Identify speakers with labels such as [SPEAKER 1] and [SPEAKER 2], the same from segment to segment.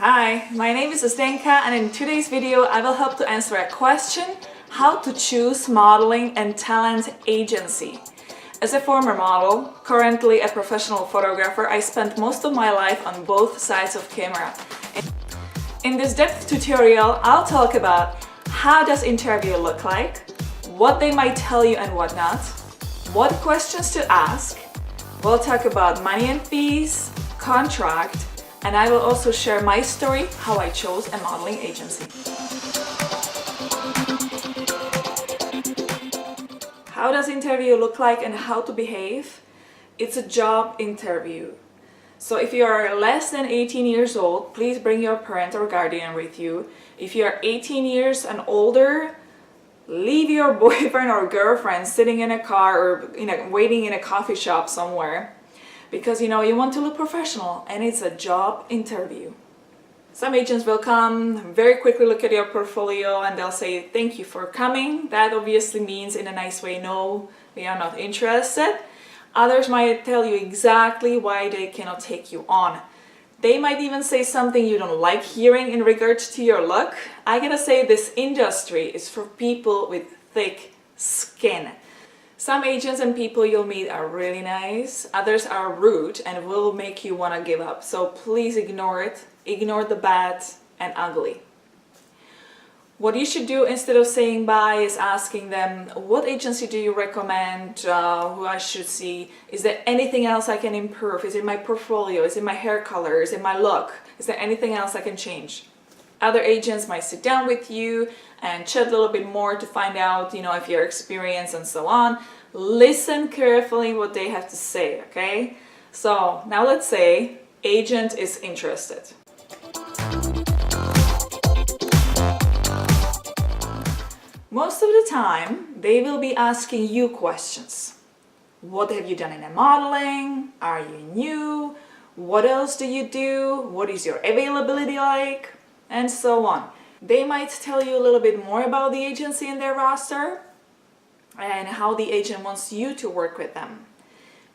[SPEAKER 1] Hi, my name is Zdenka, and in today's video I will help to answer a question: how to choose modeling and talent agency. As a former model, currently a professional photographer, I spent most of my life on both sides of camera. In this depth tutorial, I'll talk about how does interview look like, what they might tell you and what not, what questions to ask. We'll talk about money and fees, contract, and I will also share my story, how I chose a modeling agency. How does interview look like and how to behave? It's a job interview. So if you are less than 18 years old, please bring your parent or guardian with you. If you are 18 years and older, leave your boyfriend or girlfriend sitting in a car or waiting in a coffee shop somewhere, because you want to look professional and it's a job interview. Some agents will come, very quickly look at your portfolio, and they'll say thank you for coming. That obviously means in a nice way, no, we are not interested. Others might tell you exactly why they cannot take you on. They might even say something you don't like hearing in regards to your look. I gotta say, this industry is for people with thick skin. Some agents and people you'll meet are really nice, others are rude and will make you want to give up. So please ignore it. Ignore the bad and ugly. What you should do instead of saying bye is asking them, what agency do you recommend, who I should see? Is there anything else I can improve? Is it my portfolio? Is it my hair color? Is it my look? Is there anything else I can change? Other agents might sit down with you and chat a little bit more to find out, if your experience and so on. Listen carefully what they have to say, okay? So now let's say agent is interested. Most of the time, they will be asking you questions. What have you done in modeling? Are you new? What else do you do? What is your availability like? And so on. They might tell you a little bit more about the agency in their roster and how the agent wants you to work with them.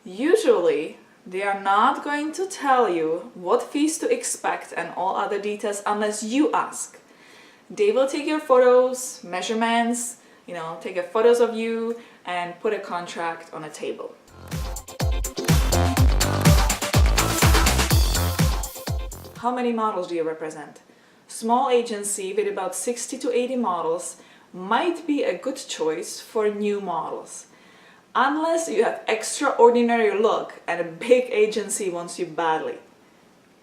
[SPEAKER 1] Usually, they are not going to tell you what fees to expect and all other details unless you ask. They will take your photos, measurements, take photos of you and put a contract on a table. How many models do you represent? Small agency with about 60 to 80 models might be a good choice for new models, unless you have extraordinary look and a big agency wants you badly.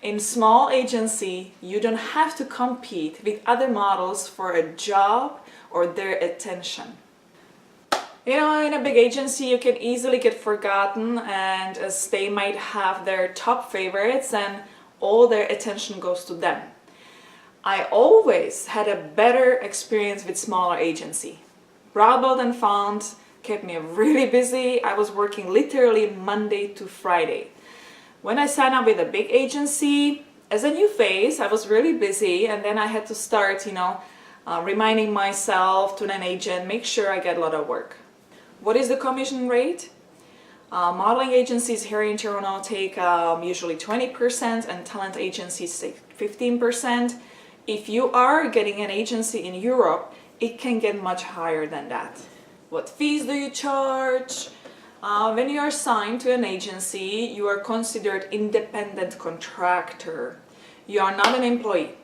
[SPEAKER 1] In small agency, you don't have to compete with other models for a job or their attention. In a big agency, you can easily get forgotten, and as they might have their top favorites and all their attention goes to them. I always had a better experience with smaller agency. Brabant and Font kept me really busy. I was working literally Monday to Friday. When I signed up with a big agency, as a new face, I was really busy, and then I had to start, reminding myself to an agent, make sure I get a lot of work. What is the commission rate? Modeling agencies here in Toronto take usually 20% and talent agencies take 15%. If you are getting an agency in Europe, it can get much higher than that. What fees do you charge? When you are signed to an agency, you are considered independent contractor. You are not an employee.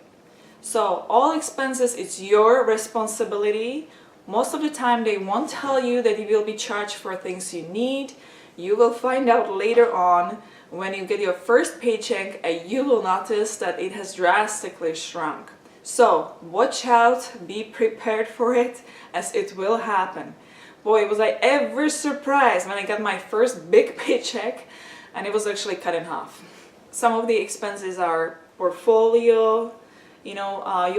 [SPEAKER 1] So all expenses, it's your responsibility. Most of the time they won't tell you that you will be charged for things you need. You will find out later on when you get your first paycheck, and you will notice that it has drastically shrunk. So watch out, be prepared for it, as it will happen. Boy, was I ever surprised when I got my first big paycheck and it was actually cut in half. Some of the expenses are portfolio. You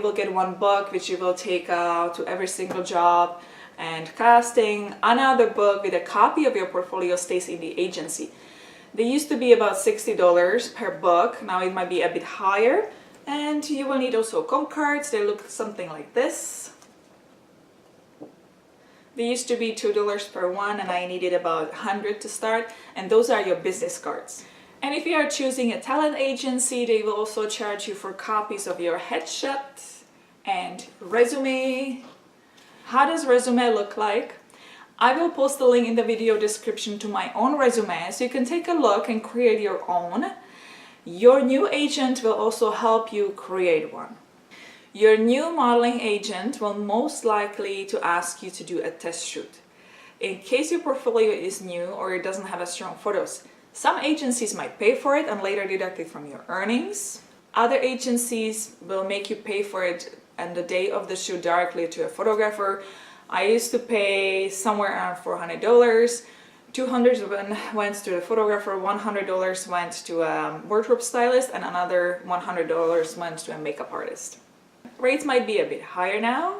[SPEAKER 1] will get one book which you will take to every single job, and casting. Another book with a copy of your portfolio stays in the agency. They used to be about $60 per book. Now it might be a bit higher. And you will need also comp cards. They look something like this. They used to be $2 per one, and I needed about 100 to start. And those are your business cards. And if you are choosing a talent agency, they will also charge you for copies of your headshot and resume. How does resume look like? I will post the link in the video description to my own resume, so you can take a look and create your own. Your new agent will also help you create one. Your new modeling agent will most likely to ask you to do a test shoot. In case your portfolio is new or it doesn't have as strong photos, some agencies might pay for it and later deduct it from your earnings. Other agencies will make you pay for it on the day of the shoot directly to a photographer. I used to pay somewhere around $400. $200 went to the photographer, $100 went to a wardrobe stylist, and another $100 went to a makeup artist. Rates might be a bit higher now.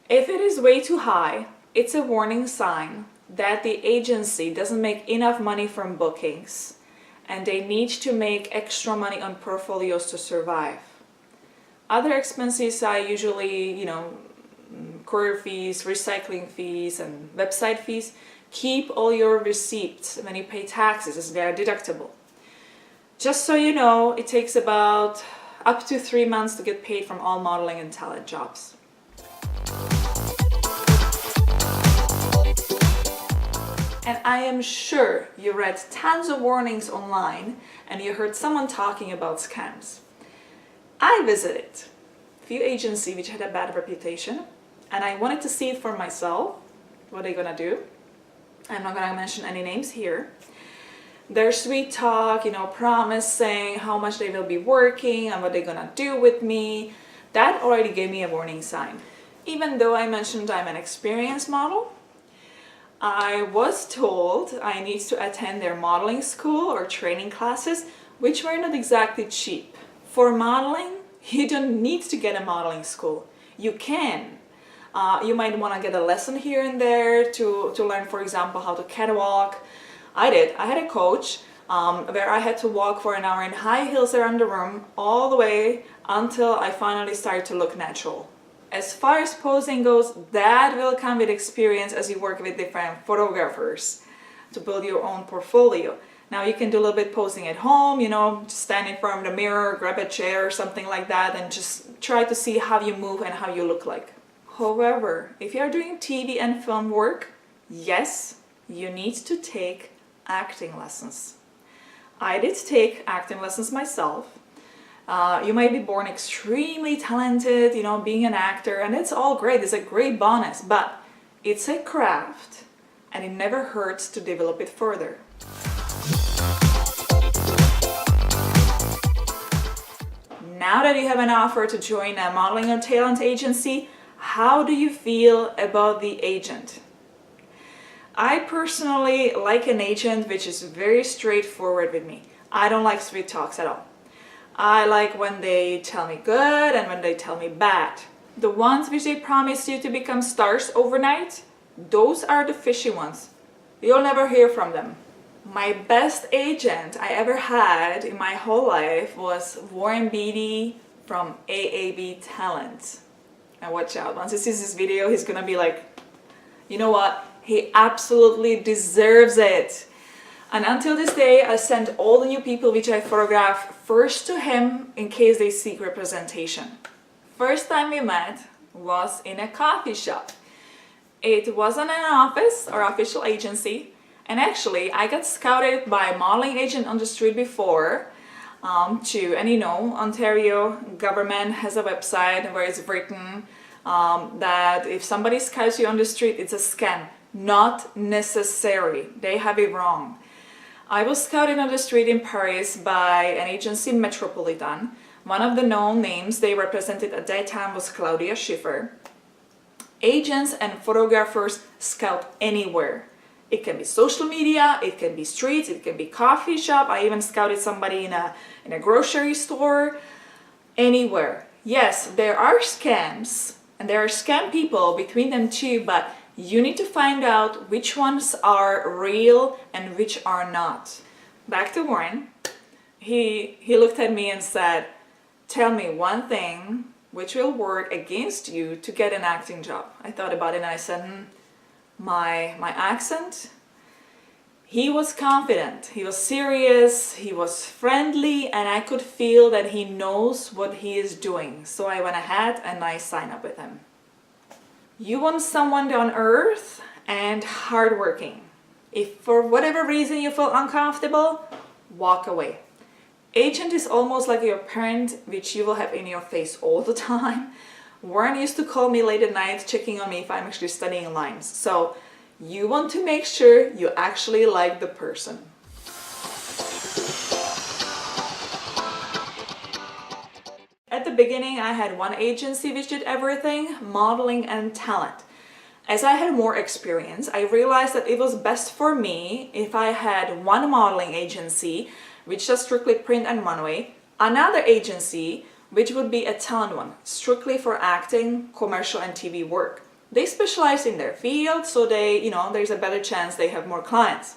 [SPEAKER 1] If it is way too high, it's a warning sign that the agency doesn't make enough money from bookings and they need to make extra money on portfolios to survive. Other expenses are usually, courier fees, recycling fees, and website fees. Keep all your receipts when you pay taxes, as they are deductible. Just so you know, it takes about up to 3 months to get paid from all modeling and talent jobs. And I am sure you read tons of warnings online and you heard someone talking about scams. I visited a few agencies which had a bad reputation, and I wanted to see it for myself, what they're gonna do. I'm not gonna mention any names here. Their sweet talk, promising how much they will be working and what they're gonna do with me, that already gave me a warning sign. Even though I mentioned I'm an experienced model, I was told I need to attend their modeling school or training classes, which were not exactly cheap. For modeling, you don't need to get a modeling school. You can. You might want to get a lesson here and there to learn, for example, how to catwalk. I did. I had a coach where I had to walk for an hour in high heels around the room all the way until I finally started to look natural. As far as posing goes, that will come with experience as you work with different photographers to build your own portfolio. Now you can do a little bit posing at home, just stand in front of the mirror, grab a chair or something like that and just try to see how you move and how you look like. However, if you are doing TV and film work, yes, you need to take acting lessons. I did take acting lessons myself. You might be born extremely talented, being an actor, and it's all great. It's a great bonus, but it's a craft and it never hurts to develop it further. Now that you have an offer to join a modeling or talent agency, how do you feel about the agent? I personally like an agent which is very straightforward with me. I don't like sweet talks at all. I like when they tell me good and when they tell me bad. The ones which they promise you to become stars overnight, those are the fishy ones. You'll never hear from them. My best agent I ever had in my whole life was Warren Beatty from AAB Talent. And watch out, once he sees this video, he's gonna be like, you know what? He absolutely deserves it. And until this day, I send all the new people which I photograph first to him in case they seek representation. First time we met was in a coffee shop. It wasn't an office or official agency. And actually, I got scouted by a modeling agent on the street before Ontario government has a website where it's written that if somebody scouts you on the street, it's a scam. Not necessary. They have it wrong. I was scouted on the street in Paris by an agency, Metropolitan. One of the known names they represented at that time was Claudia Schiffer. Agents and photographers scout anywhere. It can be social media, it can be streets, it can be coffee shop. I even scouted somebody in a grocery store, anywhere. Yes, there are scams and there are scam people between them too, but you need to find out which ones are real and which are not. Back to Warren. He looked at me and said, tell me one thing which will work against you to get an acting job. I thought about it and I said, my accent. He was confident, he was serious, he was friendly, and I could feel that he knows what he is doing. So I went ahead and I signed up with him. You want someone down to earth and hardworking. If for whatever reason you feel uncomfortable, walk away. Agent is almost like your parent, which you will have in your face all the time. Warren used to call me late at night checking on me if I'm actually studying lines. So you want to make sure you actually like the person. At the beginning, I had one agency which did everything, modeling and talent. As I had more experience, I realized that it was best for me if I had one modeling agency, which does strictly print and runway, another agency, which would be a talent one, strictly for acting, commercial and TV work. They specialize in their field, so there's a better chance they have more clients.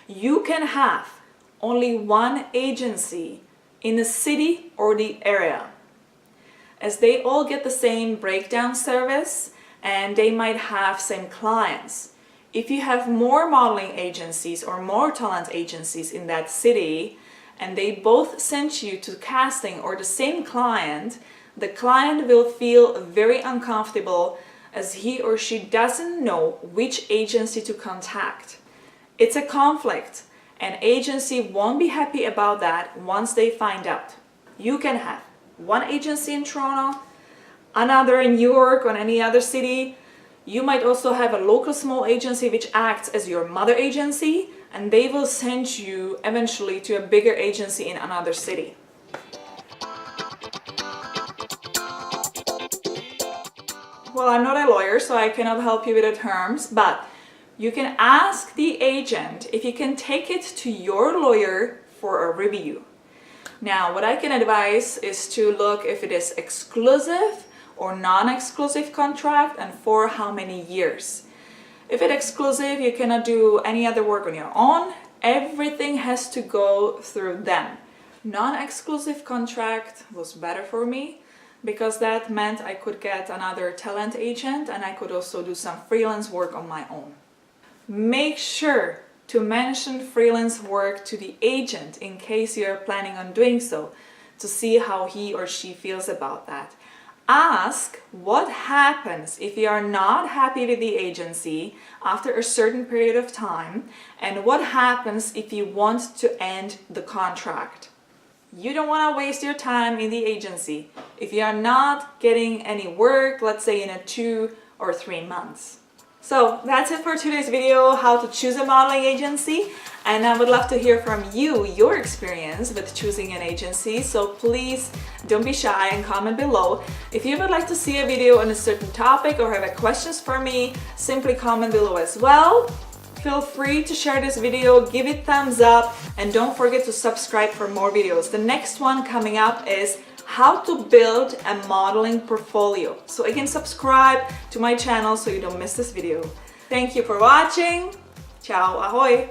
[SPEAKER 1] You can have only one agency in the city or the area, as they all get the same breakdown service and they might have same clients. If you have more modeling agencies or more talent agencies in that city and they both send you to casting or the same client, the client will feel very uncomfortable as he or she doesn't know which agency to contact. It's a conflict. An agency won't be happy about that once they find out. You can have one agency in Toronto, another in New York or any other city. You might also have a local small agency which acts as your mother agency, and they will send you eventually to a bigger agency in another city. Well, I'm not a lawyer, so I cannot help you with the terms, but you can ask the agent if you can take it to your lawyer for a review. Now, what I can advise is to look if it is exclusive or non-exclusive contract and for how many years. If it's exclusive, you cannot do any other work on your own. Everything has to go through them. Non-exclusive contract was better for me because that meant I could get another talent agent and I could also do some freelance work on my own. Make sure to mention freelance work to the agent in case you're planning on doing so, to see how he or she feels about that. Ask what happens if you are not happy with the agency after a certain period of time, and what happens if you want to end the contract. You don't want to waste your time in the agency if you are not getting any work, let's say in 2 or 3 months. So that's it for today's video, how to choose a modeling agency, and I would love to hear from you, your experience with choosing an agency, so please don't be shy and comment below. If you would like to see a video on a certain topic or have a questions for me, simply comment below as well. Feel free to share this video, give it thumbs up, and don't forget to subscribe for more videos. The next one coming up is how to build a modeling portfolio. So again, subscribe to my channel so you don't miss this video. Thank you for watching. Ciao, ahoy!